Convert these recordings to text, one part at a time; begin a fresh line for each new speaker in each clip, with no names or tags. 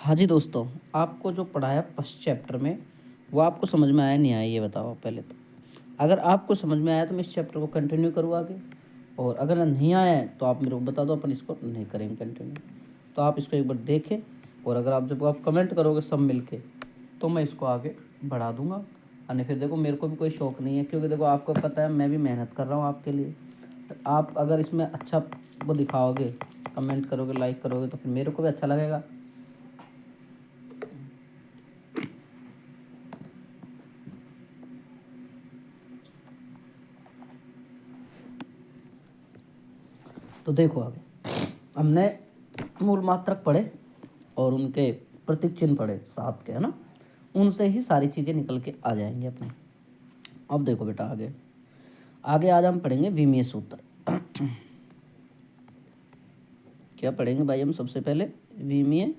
हाँ जी दोस्तों, आपको जो पढ़ाया फर्स्ट चैप्टर में, वो आपको समझ में आया नहीं आया ये बताओ पहले तो? अगर आपको समझ में आया तो मैं इस चैप्टर को कंटिन्यू करूँ आगे, और अगर नहीं आया है तो आप मेरे को बता दो, अपन इसको नहीं करेंगे कंटिन्यू। तो आप इसको एक बार देखें, और अगर आप जब आप कमेंट करोगे सब मिल के तो मैं इसको आगे बढ़ा दूँगा। और फिर देखो मेरे को भी कोई शौक नहीं है, क्योंकि देखो आपको पता है मैं भी मेहनत कर रहा हूँ आपके लिए। तो आप अगर इसमें अच्छा वो दिखाओगे, कमेंट करोगे, लाइक करोगे, तो फिर मेरे को भी अच्छा लगेगा। तो देखो आगे हमने मूल मात्रक पढ़े और उनके प्रतीक चिन्ह पढ़े सात के, है ना। उनसे ही सारी चीज़ें निकल के आ जाएंगी अपने। अब देखो बेटा आगे आगे आज हम पढ़ेंगे विमीय सूत्र। क्या पढ़ेंगे भाई हम? सबसे पहले विमीय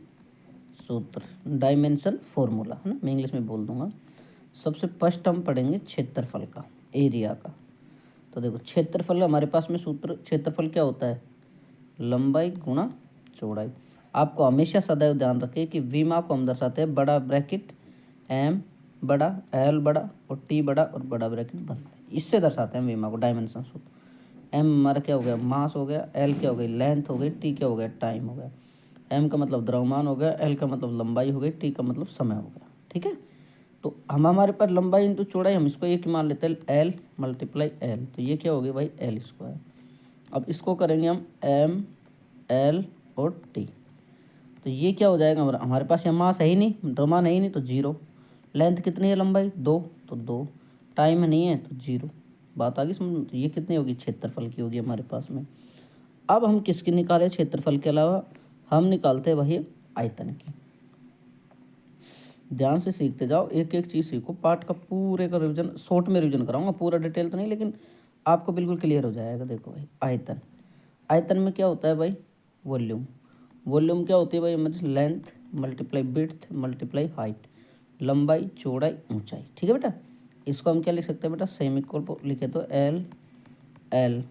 सूत्र, डायमेंशन फॉर्मूला, है ना, मैं इंग्लिश में बोल दूंगा। सबसे फर्स्ट हम पढ़ेंगे क्षेत्रफल का, एरिया का। तो देखो क्षेत्रफल हमारे पास में सूत्र, क्षेत्रफल क्या होता है? लंबाई गुणा चौड़ाई। आपको हमेशा सदैव ध्यान रखें कि विमा को हम दर्शाते हैं बड़ा ब्रैकेट एम बड़ा, एल बड़ा और टी बड़ा और बड़ा ब्रैकेट बंद। इससे दर्शाते हैं विमा को, डायमेंशन सूत्र। एम हमारा क्या हो गया? मास हो गया। एल क्या हो गई? लेंथ हो गई। टी क्या हो गया? टाइम हो गया। एम का मतलब द्रव्यमान हो गया। एल का मतलब लंबाई हो गई। टी का मतलब समय हो गया। ठीक है। तो हम हमारे पास लंबाई इंटू चौड़ाई, हम इसको एक ही मान लेते हैं, एल मल्टीप्लाई एल। तो ये क्या हो गई भाई? L square. अब इसको करेंगे हम एम एल और टी। तो ये क्या हो जाएगा? हमारे पास यहाँ मास है ही नहीं, द्रव्यमान है ही नहीं, तो जीरो। लेंथ कितनी है? लंबाई दो, तो दो। टाइम नहीं है तो जीरो। बात आ गई समझ? तो ये कितनी होगी? क्षेत्रफल की होगी हमारे पास में। अब हम किसकी निकाले क्षेत्रफल के अलावा? हम निकालते हैं वही आयतन की। ध्यान से सीखते जाओ, एक एक चीज़ सीखो। पार्ट का पूरे का रिवीजन शॉर्ट में रिवीजन कराऊंगा, पूरा डिटेल तो नहीं, लेकिन आपको बिल्कुल क्लियर हो जाएगा। देखो भाई आयतन, आयतन में क्या होता है भाई? वॉल्यूम। वॉल्यूम क्या होती है भाई? मतलब length multiply width multiply height, लंबाई चौड़ाई ऊंचाई। ठीक है बेटा। इसको हम क्या लिख सकते हैं बेटा? सेम इक्वल लिखे तो एल एल।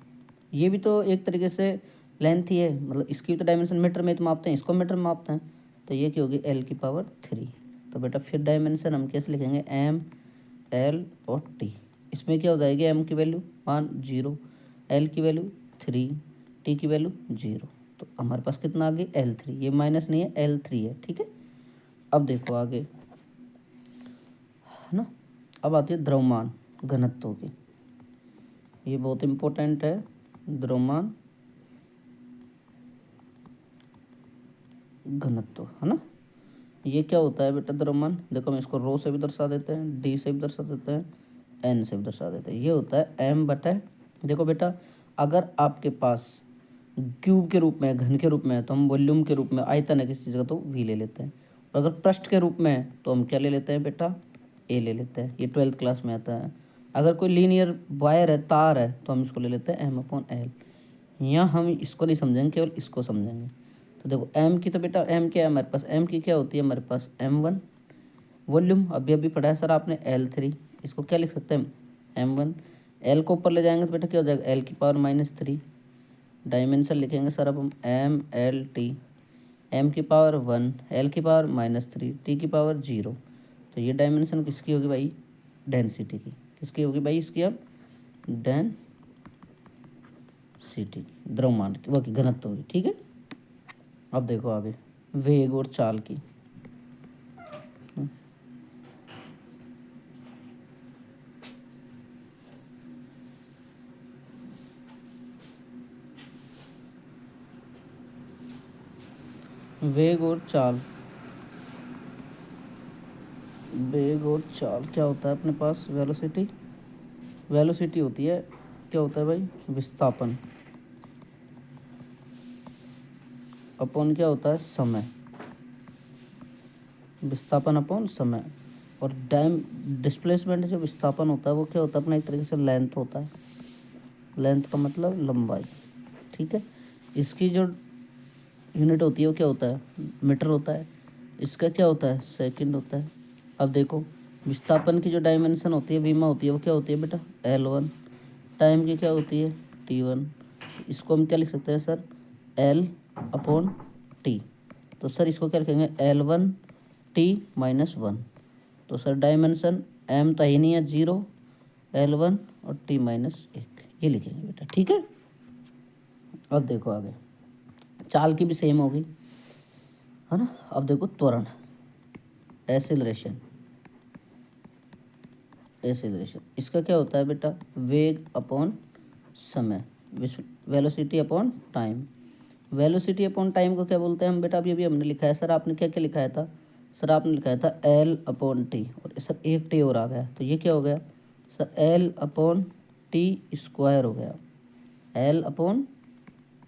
ये भी तो एक तरीके से लेंथ ही है, मतलब इसकी तो डायमेंशन मीटर में तो मापते हैं, इसको मीटर में मापते हैं। तो ये क्या होगी? एल की पावर 3। तो बेटा फिर डायमेंशन हम कैसे लिखेंगे? एम एल और टी। इसमें क्या हो जाएगी? एम की वैल्यू मान 0, एल की वैल्यू 3, टी की वैल्यू 0। तो हमारे पास कितना आ गई? L3। ये माइनस नहीं है, L3 है। ठीक है। अब देखो आगे, है ना। अब आती है द्रव्यमान घनत्व की। ये बहुत इंपॉर्टेंट है, द्रव्यमान घनत्व, है ना। ये क्या होता है बेटा? द्रव्यमान देखो, हम इसको रो से भी दर्शा देते हैं, डी से भी दर्शा देते हैं, एन से भी दर्शा देते हैं। ये होता है एम बटा, देखो बेटा अगर आपके पास क्यूब के रूप में, घन के रूप में है, तो हम वॉल्यूम के रूप में, आयतन है किसी चीज़ का तो वी ले लेते हैं। और अगर पृष्ठ के रूप में है तो हम क्या ले लेते हैं बेटा? ए ले लेते हैं। ये 12th क्लास में आता है। अगर कोई लीनियर वायर है, तार है, तो हम इसको ले लेते हैं एम अपॉन एल। यहाँ हम इसको नहीं समझेंगे, केवल इसको समझेंगे। तो देखो एम की, तो बेटा एम क्या है हमारे पास? एम की क्या होती है हमारे पास? M1। वॉल्यूम अभी अभी पढ़ा है सर आपने, L3। इसको क्या लिख सकते हैं? M1। एल को ऊपर ले जाएंगे तो बेटा क्या हो जाएगा? एल की पावर -3। डायमेंशन लिखेंगे सर अब हम MLT। एम की पावर 1, एल की पावर -3, टी की पावर 0। तो ये डायमेंशन किसकी होगी भाई? डेंसिटी की। किसकी होगी भाई इसकी? अब डेंसिटी, द्रव्यमान की, वो की घनत्व होगी। ठीक है। अब देखो आगे वेग और चाल की। वेग और चाल, वेग और चाल क्या होता है अपने पास? वेलोसिटी, वेलोसिटी होती है, क्या होता है भाई? विस्थापन अपॉन क्या होता है? समय। विस्थापन अपॉन समय। और टाइम डिस्प्लेसमेंट, जो विस्थापन होता है वो क्या होता है अपना? एक तरीके से लेंथ होता है। लेंथ का मतलब लंबाई। ठीक है। इसकी जो यूनिट होती है वो क्या होता है? मीटर होता है। इसका क्या होता है? सेकंड होता है। अब देखो विस्थापन की जो डायमेंशन होती है, विमा होती है, वो क्या होती है बेटा? L1। टाइम की क्या होती है? T1। इसको हम क्या लिख सकते हैं सर? L upon T. तो सर इसको क्या लिखेंगे L1 T माइनस 1। तो सर डायमेंशन m तो ही नहीं है 0, L1 और T माइनस 1 ये लिखेंगे बेटा, ठीक है। अब देखो आगे चाल की भी सेम होगी, है ना। अब देखो त्वरण, एसिलरेशन। एसिलरेशन इसका क्या होता है बेटा, वेग अपॉन समय, velocity upon time. Velocity upon time को क्या बोलते हैं हम बेटा, अभी अभी हमने लिखा है। सर आपने क्या क्या लिखाया था, सर आपने लिखाया था L अपॉन टी, और सर एक टी और आ गया, तो ये क्या हो गया sir, L upon T square हो गया, L अपॉन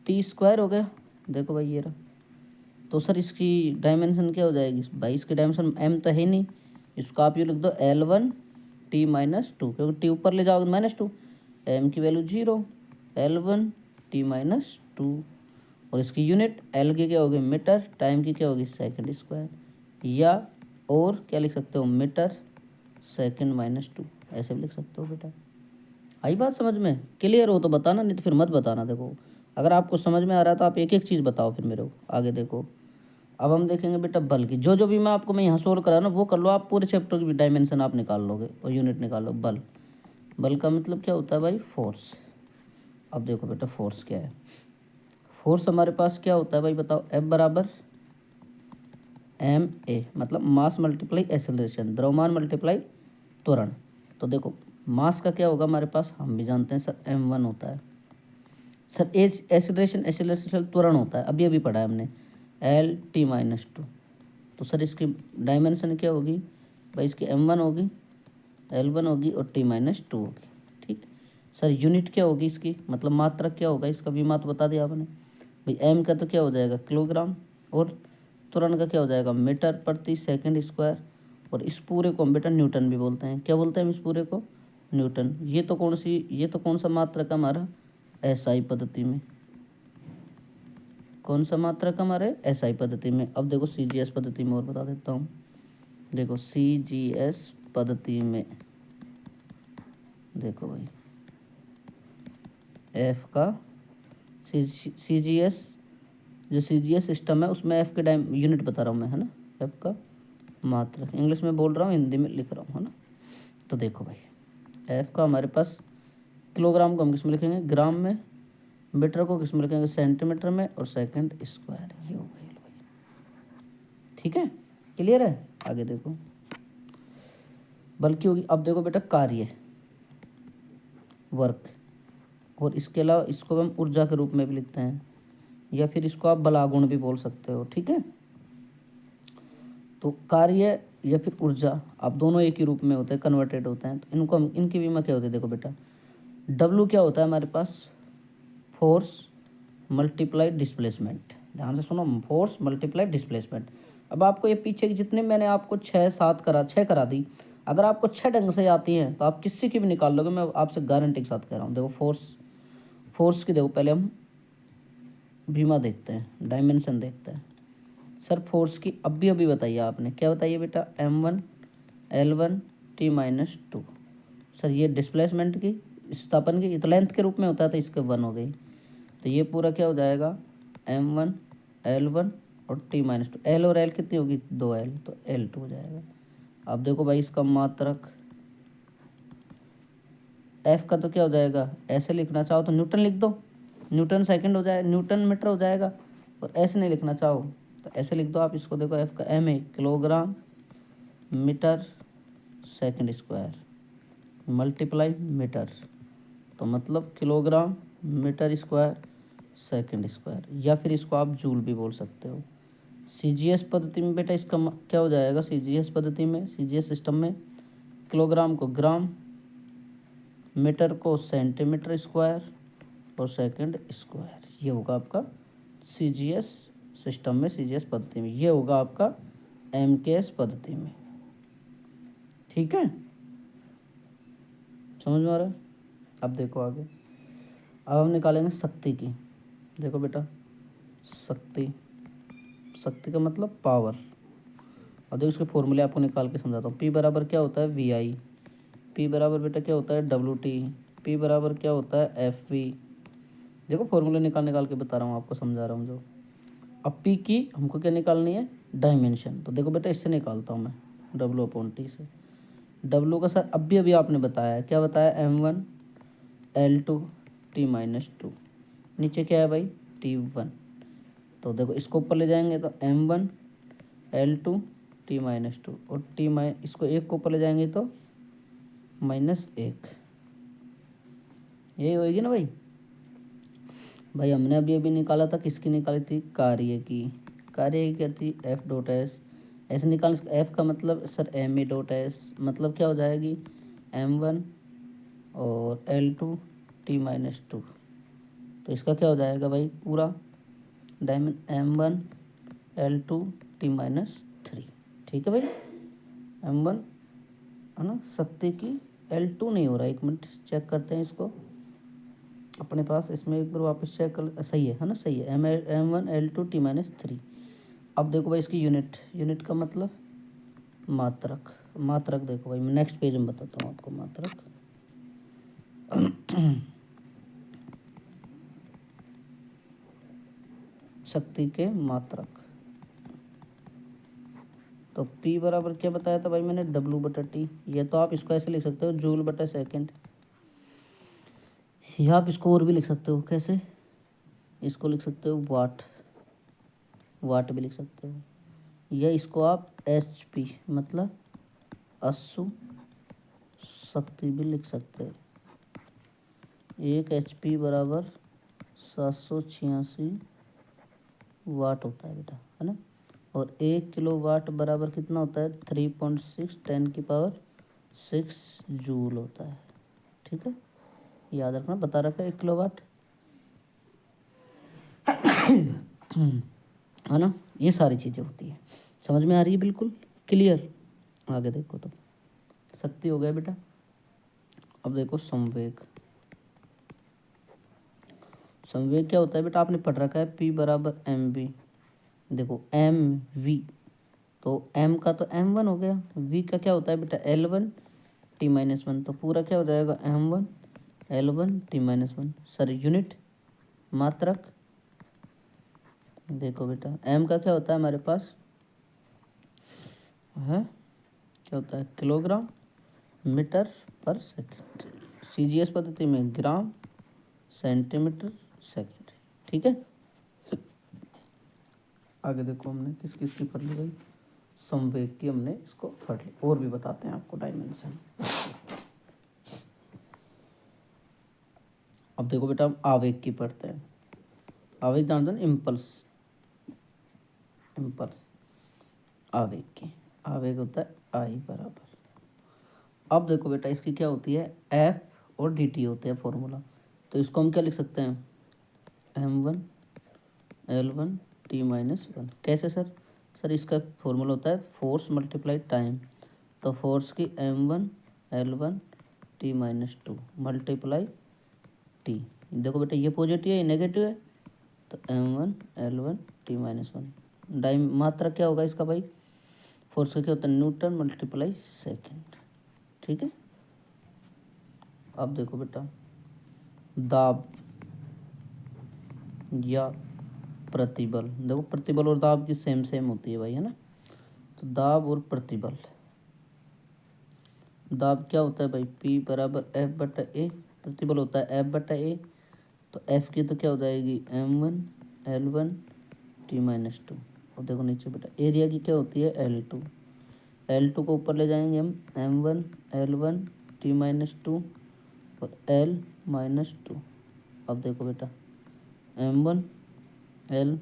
टी स्क्वायर हो गया। देखो भाई ये रहा। तो सर इसकी डायमेंशन क्या हो जाएगी भाई, इसकी डायमेंशन m तो है नहीं, इसको आप ये लिख दो L1 T माइनस 2, क्योंकि टी ऊपर ले जाओगे -2, m की वैल्यू 0, L1 T माइनस 2। और इसकी यूनिट L की क्या होगी मीटर, टाइम की क्या होगी सेकंड स्क्वायर, या और क्या लिख सकते हो मीटर सेकंड माइनस 2, ऐसे भी लिख सकते हो बेटा। आई बात समझ में, क्लियर हो तो बताना, नहीं तो फिर मत बताना। देखो अगर आपको समझ में आ रहा है तो आप एक एक चीज़ बताओ फिर मेरे को। आगे देखो अब हम देखेंगे बेटा बल की, जो जो भी मैं आपको यहाँ सोल्व करा ना वो कर लो आप, पूरे चैप्टर की भी डायमेंशन आप निकाल लोगे और यूनिट निकाल लो। बल, बल का मतलब क्या होता है भाई, फोर्स। अब देखो बेटा फोर्स क्या है, फोर्स हमारे पास क्या होता है भाई बताओ, F बराबर ma, मतलब मास मल्टीप्लाई एक्सेलरेशन, द्रव्यमान मल्टीप्लाई त्वरण। तो देखो मास का क्या होगा हमारे पास, हम भी जानते हैं सर m1 होता है। सर एक्सेलरेशन, एक्सेलरेशन त्वरण होता है, अभी अभी पढ़ा है हमने, L t माइनस 2। तो सर इसकी डायमेंशन क्या होगी भाई, इसकी m1 होगी, L1 होगी और t माइनस 2 होगी, ठीक। सर यूनिट क्या होगी इसकी, मतलब मात्रक क्या होगा इसका, भी मात्र बता दिया आपने भाई। m का तो क्या हो जाएगा किलोग्राम, और त्वरण का क्या हो जाएगा मीटर प्रति सेकंड स्क्वायर। और इस पूरे को हम बेटा न्यूटन भी बोलते हैं, क्या बोलते हैं हम इस पूरे को, न्यूटन। ये तो कौन सी, ये तो कौन सा मात्रक हमारा, एसआई पद्धति में, कौन सा मात्रक हमारे एसआई पद्धति में। अब देखो सीजीएस पद्धति में और बता देता हूँ, देखो सीजीएस पद्धति में देखो भाई एफ का सीजीएस, जो सीजीएस सिस्टम है उसमें एफ के टाइम यूनिट बता रहा हूँ मैं, है ना। एफ का मात्रक, इंग्लिश में बोल रहा हूँ हिंदी में लिख रहा हूँ, है ना। तो देखो भाई एफ का हमारे पास, किलोग्राम को हम किस में लिखेंगे ग्राम में, मीटर को किस में लिखेंगे सेंटीमीटर में, और सेकंड स्क्वायर, ये हो गई भाई, ठीक है, क्लियर है। आगे देखो बल्कि होगी, अब देखो बेटा कार्य, वर्क, और इसके अलावा इसको हम ऊर्जा के रूप में भी लिखते हैं, या फिर इसको आप बलागुण भी बोल सकते हो, ठीक है। तो कार्य या फिर ऊर्जा, आप दोनों एक ही रूप में होते हैं, कन्वर्टेड होते हैं। तो इनको हम, इनकी बीमा क्या होती है, देखो बेटा डब्लू क्या होता है हमारे पास, फोर्स मल्टीप्लाई डिस्प्लेसमेंट। ध्यान से सुनो, फोर्स मल्टीप्लाई डिस्प्लेसमेंट। अब आपको ये पीछे की जितने मैंने आपको 6 7 छः करा दी, अगर आपको 6 ढंग से आती हैं तो आप किसी की भी निकाल लोगे, मैं आपसे गारंटी के साथ कह रहा हूँ। देखो फोर्स, फोर्स की देखो पहले हम बीमा देखते हैं, डायमेंशन देखते हैं। सर फोर्स की अभी अभी बताइए आपने, क्या बताइए बेटा, m1 L1 t minus 2। Sir ये डिस्प्लेसमेंट की, स्थापन की, तो लेंथ के रूप में होता है तो इसके 1 हो गई। तो ये पूरा क्या हो जाएगा m1 L1 और t माइनस 2, L और L कितनी होगी 2L, तो L2 हो जाएगा। अब देखो भाई इसका मात्रक F का तो क्या हो जाएगा, ऐसे लिखना चाहो तो न्यूटन लिख दो, न्यूटन सेकंड हो जाए, न्यूटन मीटर हो जाएगा। और ऐसे नहीं लिखना चाहो तो ऐसे लिख दो आप इसको, देखो F का m है kilogram metre second square multiply metre, तो मतलब kilogram metre square second square, या फिर इसको आप जूल भी बोल सकते हो। सीजीएस पद्धति में बेटा इसका क्या हो जाएगा, सीजीएस पद्धति में, सीजीएस सिस्टम में किलोग्राम को ग्राम, मीटर को सेंटीमीटर स्क्वायर, और सेकंड स्क्वायर, ये होगा आपका सीजीएस सिस्टम में, सीजीएस पद्धति में। ये होगा आपका एमकेएस पद्धति में, ठीक है, समझ में आ रहा है। अब देखो आगे, अब हम निकालेंगे शक्ति की। देखो बेटा शक्ति, शक्ति का मतलब पावर। अब देखो इसके फॉर्मूले आपको निकाल के समझाता हूँ। पी बराबर क्या होता है वी आई, पी बराबर बेटा क्या होता है डब्ल्यू टी, पी बराबर क्या होता है एफ वी। देखो फॉर्मूले निकाल निकाल के बता रहा हूँ आपको, समझा रहा हूँ जो। अब पी की हमको क्या निकालनी है, डायमेंशन। तो देखो बेटा इससे निकालता हूँ मैं, W/T से। W का सर अभी आपने बताया, क्या बताया, M1 L2 T-2, नीचे क्या है भाई, T1। तो देखो इसको ऊपर ले जाएंगे तो M1 L2 T-2 और इसको एक को ऊपर ले जाएंगे तो -1, यही होगी ना भाई। भाई हमने अभी निकाला था, किसकी निकाली थी, कार्य की। कार्य की क्या थी, F.S। ऐसे निकाल, F का मतलब सर MA.S, मतलब क्या हो जाएगी, M1 और L2 T-2। तो इसका क्या हो जाएगा भाई, पूरा डायमंड M1 L2 T-3। ठीक है भाई, M1 है ना, शक्ति की L2 नहीं हो रहा, एक मिनट चेक करते हैं इसको अपने पास, इसमें एक बार वापस चेक कर, सही है ना, सही है, M1 L2 T-3। अब देखो भाई इसकी यूनिट का मतलब मात्रक। मात्रक देखो भाई, मैं नेक्स्ट पेज में बताता हूँ आपको मात्रक। शक्ति के मात्रक, तो P बराबर क्या बताया था भाई मैंने, W/T। या तो आप इसको ऐसे लिख सकते हो, जूल/सेकेंड, या आप इसको और भी लिख सकते हो, कैसे, इसको लिख सकते हो वाट भी लिख सकते हो, या इसको आप HP मतलब अश्व शक्ति भी लिख सकते हो। 1 HP बराबर 786 वाट होता है बेटा, है ना। और 1 किलोवाट बराबर कितना होता है, 3.6 10⁶ जूल होता है। ठीक है, याद रखना, बता रखा है 1 किलोवाट, है ना। ये सारी चीज़ें होती है, समझ में आ रही है, बिल्कुल क्लियर। आगे देखो, तो शक्ति हो गया बेटा। अब देखो संवेग। संवेग क्या होता है बेटा, आपने पढ़ रखा है P बराबर mv। देखो mv, तो m का तो m1 हो गया, v का क्या होता है बेटा L1 T-1, तो पूरा क्या हो जाएगा M1 L1 T-1। Sir unit मात्रक, देखो बेटा m का क्या होता है हमारे पास है, क्या होता है, kilogram metre per second, CGS पद्धति में ग्राम सेंटीमीटर सेकंड। ठीक है, आगे देखो हमने किस किस की पढ़ ली भाई, संवेग की हमने इसको पढ़ ली, और भी बताते हैं आपको डायमेंशन। अब देखो बेटा हम आवेग की पढ़ते हैं। आवेग जानते हैं, इम्पल्स, इम्पल्स आवेग की, आवेग होता है I बराबर। अब देखो बेटा इसकी क्या होती है, F और dt होते हैं फॉर्मूला। तो इसको हम क्या लिख सकते हैं, M1 L1 T-1। कैसे सर, सर इसका फॉर्मूला होता है फोर्स मल्टीप्लाई टाइम। तो फोर्स की M1 L1 T-2 multiply T। देखो बेटा ये पॉजिटिव है, ये नेगेटिव है, तो M1 L1 T-1। मात्रा क्या होगा इसका भाई, फोर्स का क्या होता है, न्यूटन मल्टीप्लाई सेकेंड। ठीक है, अब देखो बेटा दाब या प्रतिबल। देखो प्रतिबल और दाब की सेम होती है भाई, है ना। तो दाब और प्रतिबल, दाब क्या होता है भाई, P बराबर F/A, प्रतिबल होता है F/A। तो F की तो क्या हो जाएगी M1 L1 T-2। और देखो नीचे बेटा एरिया की क्या होती है L2। L2 को ऊपर ले जाएंगे हम, M1 L1 T-2 और L-2। अब देखो बेटा M1 L-1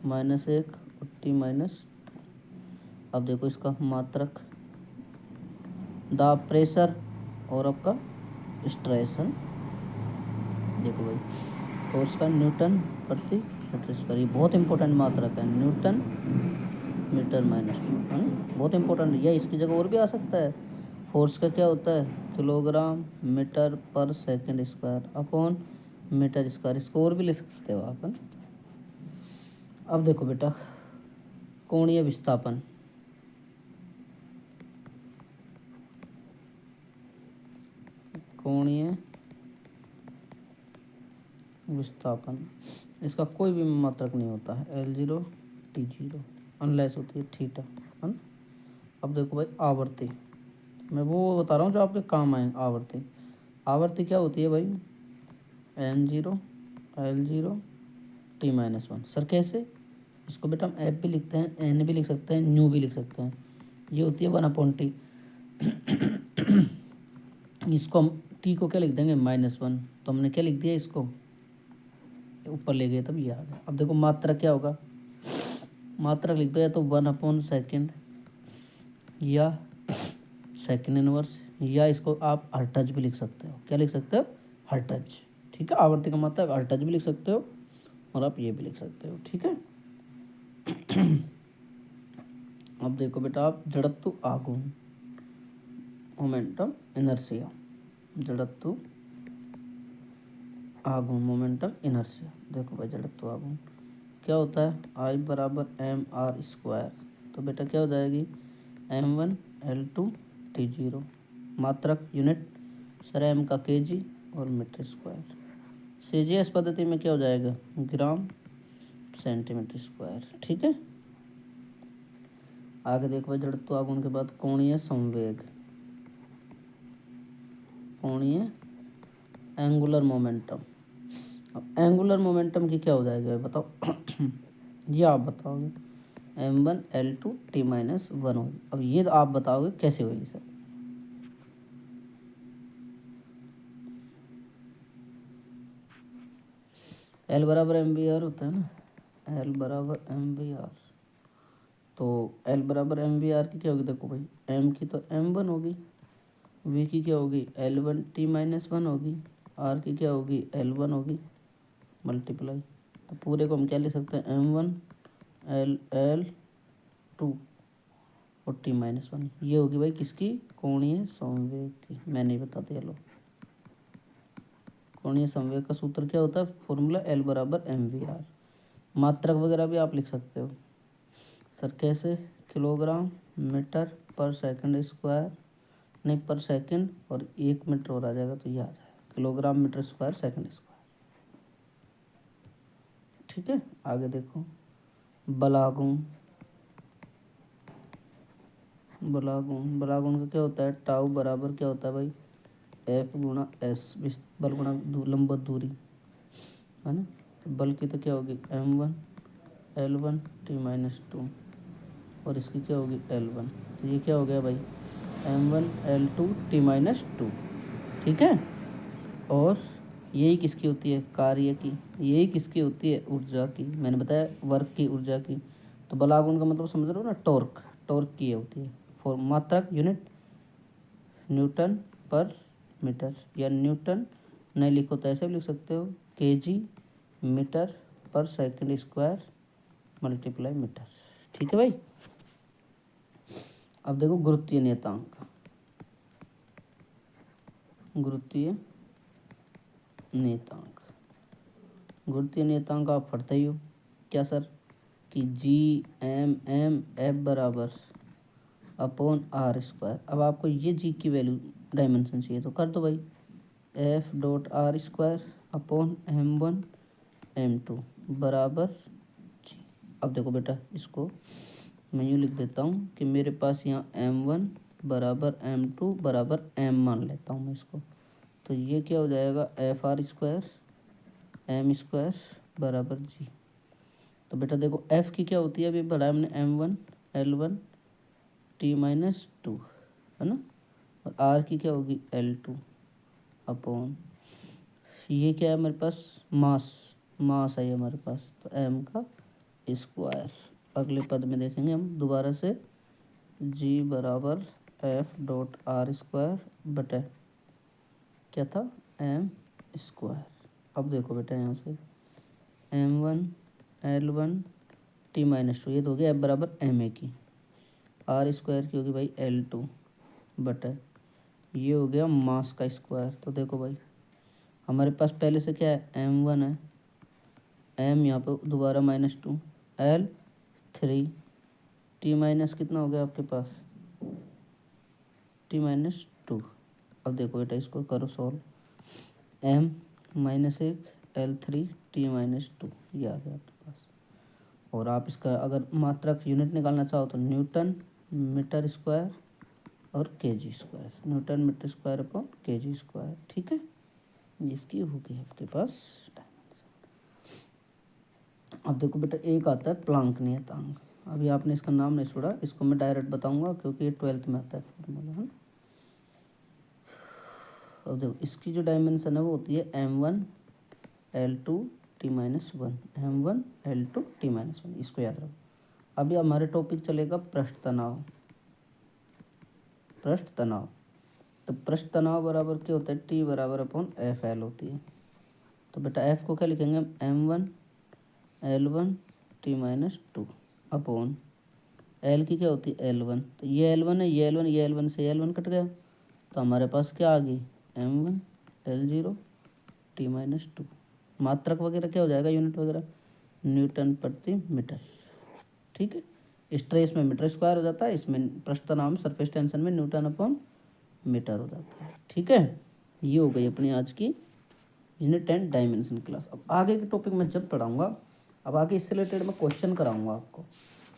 और T-2। अब देखो इसका मात्रक, दाब प्रेशर और आपका स्ट्रेसन। देखो भाई फोर्स का न्यूटन प्रति मीटर स्क्वायर, ये बहुत इंपॉर्टेंट मात्रक है, न्यूटन मीटर माइनस टू, है ना, बहुत इंपॉर्टेंट है। या इसकी जगह और भी आ सकता है, फोर्स का क्या होता है, kilogram metre per second square upon metre square, इसको और भी ले सकते हो आप, है ना। अब देखो बेटा कोणीय विस्थापन। कोणीय विस्थापन इसका कोई भी मात्रक नहीं होता है, L0 T0 अनलेस होती है थीटा, है ना। अब देखो भाई आवर्ती, मैं वो बता रहा हूँ जो आपके काम आए। आवर्ती, आवर्ती क्या होती है भाई, N0 L0 T-1। सर कैसे, इसको बेटा हम एफ भी लिखते हैं, एन भी लिख सकते हैं, न्यू भी लिख सकते हैं। ये होती है 1/T। इसको हम टी को क्या लिख देंगे, -1। तो हमने क्या लिख दिया, इसको ऊपर ले गए तब ये आ गया। अब देखो मात्रा क्या होगा, मात्रा लिख दो या तो 1/2 या सेकेंड इनवर्स, या इसको आप हर्टज भी लिख सकते हो। क्या लिख सकते हो, हर्टज। ठीक है, आवर्ती का मात्रा हर्टज भी लिख सकते हो और आप ये भी लिख सकते हो। ठीक है। अब देखो बेटा आप जड़त्व आघूर्ण, मोमेंटम इनर्शिया, जड़त्व आघूर्ण मोमेंटम इनर्शिया। देखो भाई जड़त्व आघूर्ण क्या होता है, I बराबर mr²। तो बेटा क्या हो जाएगी, m1 L2 T0। मात्रक यूनिट सर m का kg और मीटर स्क्वायर। CGS पद्धति में क्या हो जाएगा, ग्राम सेंटीमीटर स्क्वायर। ठीक है। आगे देखो भाई जड़त्व आघूर्ण के बाद कोणीय संवेग, कोणीय एंगुलर मोमेंटम। अब एंगुलर मोमेंटम की क्या हो जाएगा बताओ। ये आप बताओगे, m1 L2 T-1 होगी। अब ये आप बताओगे कैसे होगी सर। L बराबर MVR होता है ना, L बराबर MVR। तो L बराबर MVR की क्या होगी, देखो भाई M की तो M1 होगी, V की क्या होगी L1 T-1 होगी, R की क्या होगी L1 होगी, मल्टीप्लाई। तो पूरे को हम क्या लिख सकते हैं, M1 L2 और T-1। ये होगी भाई किसकी, कोणीय संवेग की। मैंने बता दिया लो, कोणीय संवेग का सूत्र क्या होता है, फॉर्मूला L बराबर MVR। मात्रक वगैरह भी आप लिख सकते हो सर, कैसे, kilogram metre per second square, नहीं पर सेकंड और 1 मीटर और आ जाएगा तो ये आ जाएगा kilogram metre square second square. ठीक है। आगे देखो बलागुण, बलागुण, बलागुण का क्या होता है, टाउ बराबर क्या होता है भाई, F गुणा S, बल गुणा लंबवत दूरी, है ना। तो बल की तो क्या होगी M1 L1 T-2 और इसकी क्या होगी L1। तो ये क्या हो गया भाई, M1 L2 T-2। ठीक है। और यही किसकी होती है, कार्य की। यही किसकी होती है, ऊर्जा की। मैंने बताया वर्क की, ऊर्जा की। तो बलागुण का मतलब समझ रहे हो ना, टॉर्क, टॉर्क की होती है। फॉर मात्रक यूनिट न्यूटन पर मीटर, या न्यूटन नहीं लिखो तो ऐसे भी लिख सकते हो, kg metre per second square multiply metre. ठीक है भाई। अब देखो गुरुत्वीय नियतांक, गुरुत्वीय नियतांक, गुरुत्वीय नियतांक आप पढ़ते ही हो क्या सर, कि G/m/F बराबर /r²। अब आपको ये जी की वैल्यू डायमेंशन चाहिए तो कर दो भाई, F.r² M1 M2 बराबर जी। अब देखो बेटा इसको मैं यूँ लिख देता हूँ कि मेरे पास यहाँ M1 बराबर M2 बराबर M मान लेता हूँ मैं इसको। तो ये क्या हो जाएगा, F_r² M² बराबर जी। तो बेटा देखो F की क्या होती है, अभी बढ़ाया हमने M1 L1 T-2, है ना। और R की क्या होगी L2 अपॉन, ये क्या है हमारे पास, मास, मास है हमारे पास, तो M का स्क्वायर। अगले पद में देखेंगे हम दोबारा से, G बराबर F.r² बटे क्या था M²। अब देखो बेटा यहाँ से M1 L1 T-2, ये तो हो गया F बराबर MA की, R² की होगी भाई L2 बटे ये हो गया मास का स्क्वायर। तो देखो भाई हमारे पास पहले से क्या है M1 है, M यहाँ पे दोबारा -2 L3 T- कितना हो गया आपके पास T-2। अब देखो बेटा इसको करो सॉल्व, M -1 L3T-2 ये आ गया आपके पास। और आप इसका अगर मात्रक यूनिट निकालना चाहो तो न्यूटन मीटर स्क्वायर और KG square, newton metre square upon KG square. ठीक है, इसकी होगी आपके पास डायमेंशन। अब देखो बेटा एक आता है प्लांक नियतांक। अभी आपने इसका नाम नहीं सुना, इसको मैं डायरेक्ट बताऊंगा क्योंकि ये 12th में आता है फॉर्मूला, है ना। अब देखो इसकी जो डायमेंशन है वो होती है m1L2T-1, m1L2T-1, इसको याद रखो। अभी हमारे टॉपिक चलेगा पृष्ठ तनाव। पृष्ठ तनाव, तो पृष्ठ तनाव बराबर क्या होता है, T बराबर अपॉन FL होती है। तो बेटा F को क्या लिखेंगे, m1L1T-2 अपॉन L की क्या होती है L1, तो ये L1 है, ये L1, ये L1 से L1 कट गया, तो हमारे पास क्या आ गई m1L0T-2। मात्रक वगैरह क्या हो जाएगा, यूनिट वगैरह न्यूटन प्रति मीटर। ठीक है, स्ट्रेस में मीटर स्क्वायर हो जाता है, इसमें पृष्ठ तनाव में सरफेस टेंशन में न्यूटन अपॉन मीटर हो जाता है। ठीक है, ये हो गई अपनी आज की यूनिट एंड डायमेंशन क्लास। अब आगे के टॉपिक में जब पढ़ाऊंगा, अब आगे इससे रिलेटेड मैं क्वेश्चन कराऊंगा आपको,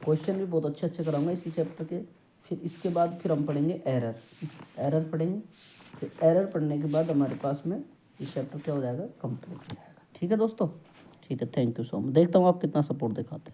क्वेश्चन भी बहुत अच्छे अच्छे कराऊंगा इसी चैप्टर के। फिर इसके बाद फिर हम पढ़ेंगे एरर, एरर पढ़ेंगे। फिर एरर पढ़ने के बाद हमारे पास में ये चैप्टर क्या हो जाएगा, कंप्लीट हो जाएगा। ठीक है दोस्तों, ठीक है, थैंक यू सो मच। देखता हूँ आप कितना सपोर्ट दिखाते हैं।